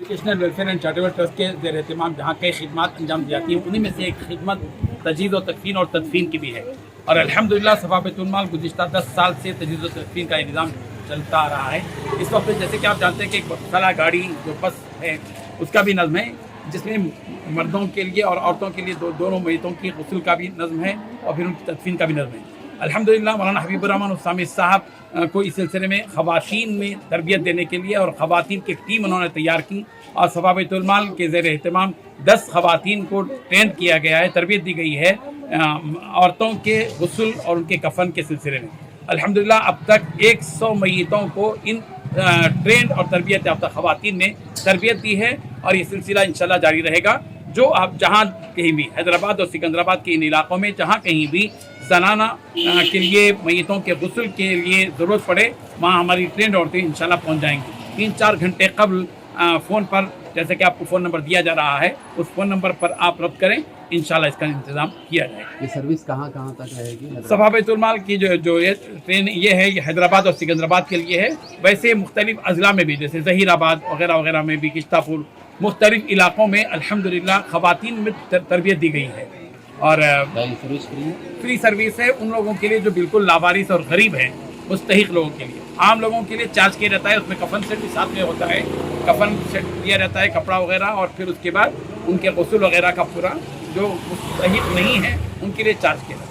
Educational welfare and charitable trust کے زیر اہتمام جہاں کئی خدمات انجام دی جاتی ہیں، انہیں میں سے ایک خدمت تجہیز و تکفین اور تدفین کی بھی ہے، اور الحمدللہ صفا بیت المال گزشتہ 10 سال سے تجہیز و تدفین کا نظام چلتا آ رہا ہے۔ اس وقت جیسے کہ آپ جانتے ہیں کہ ایک بسالہ گاڑی جو بس ہے اس کا بھی نظم ہے، جس میں مردوں کے لیے اور عورتوں کے لیے دونوں میتوں کی غسل کا بھی نظم ہے اور پھر ان کی تدفین کا بھی نظم ہے۔ الحمدللہ مولانا حبیب الرحمن السامی صاحب کو اس سلسلے میں خواتین میں تربیت دینے کے لیے اور خواتین کی ٹیم انہوں نے تیار کی، اور صفا بیت المال کے زیر اہتمام 10 خواتین کو ٹرین کیا گیا ہے، تربیت دی گئی ہے عورتوں کے غسل اور ان کے کفن کے سلسلے میں۔ الحمدللہ اب تک 100 میتوں کو ان ٹرینڈ اور تربیت یافتہ خواتین نے تربیت دی ہے، اور یہ سلسلہ انشاءاللہ جاری رہے گا۔ جو آپ جہاں کہیں بھی حیدرآباد اور سکندرآباد کے ان علاقوں میں جہاں کہیں بھی زنانہ کے لیے میتوں کے غسل کے لیے ضرورت پڑے، وہاں ہماری ٹرینڈ عورتیں انشاءاللہ پہنچ جائیں گی۔ 3-4 گھنٹے قبل فون پر، جیسے کہ آپ کو فون نمبر دیا جا رہا ہے، اس فون نمبر پر آپ ربط کریں، انشاءاللہ اس کا انتظام کیا جائے گا۔ یہ سروس کہاں کہاں تک رہے گی؟ صفا بیت المال کی جو یہ ٹرین یہ ہے، یہ حیدرآباد اور سکندرآباد کے لیے ہے، ویسے مختلف اضلاع میں بھی جیسے ظہیر آباد وغیرہ وغیرہ میں بھی، کشتہ پور، مختلف علاقوں میں الحمدللہ خواتین میں تربیت دی گئی ہے، اور سروس فری ہے؟ فری سروس ہے ان لوگوں کے لیے جو بالکل لاوارث اور غریب ہیں، مستحق لوگوں کے لیے۔ عام لوگوں کے لیے چارج کیا جاتا ہے، اس میں کفن سیٹ بھی ساتھ میں ہوتا ہے، کفن سیٹ دیا جاتا ہے، کپڑا وغیرہ، اور پھر اس کے بعد ان کے غسل وغیرہ کا پورا، جو مستحق نہیں ہے ان کے لیے چارج کیا جاتا ہے۔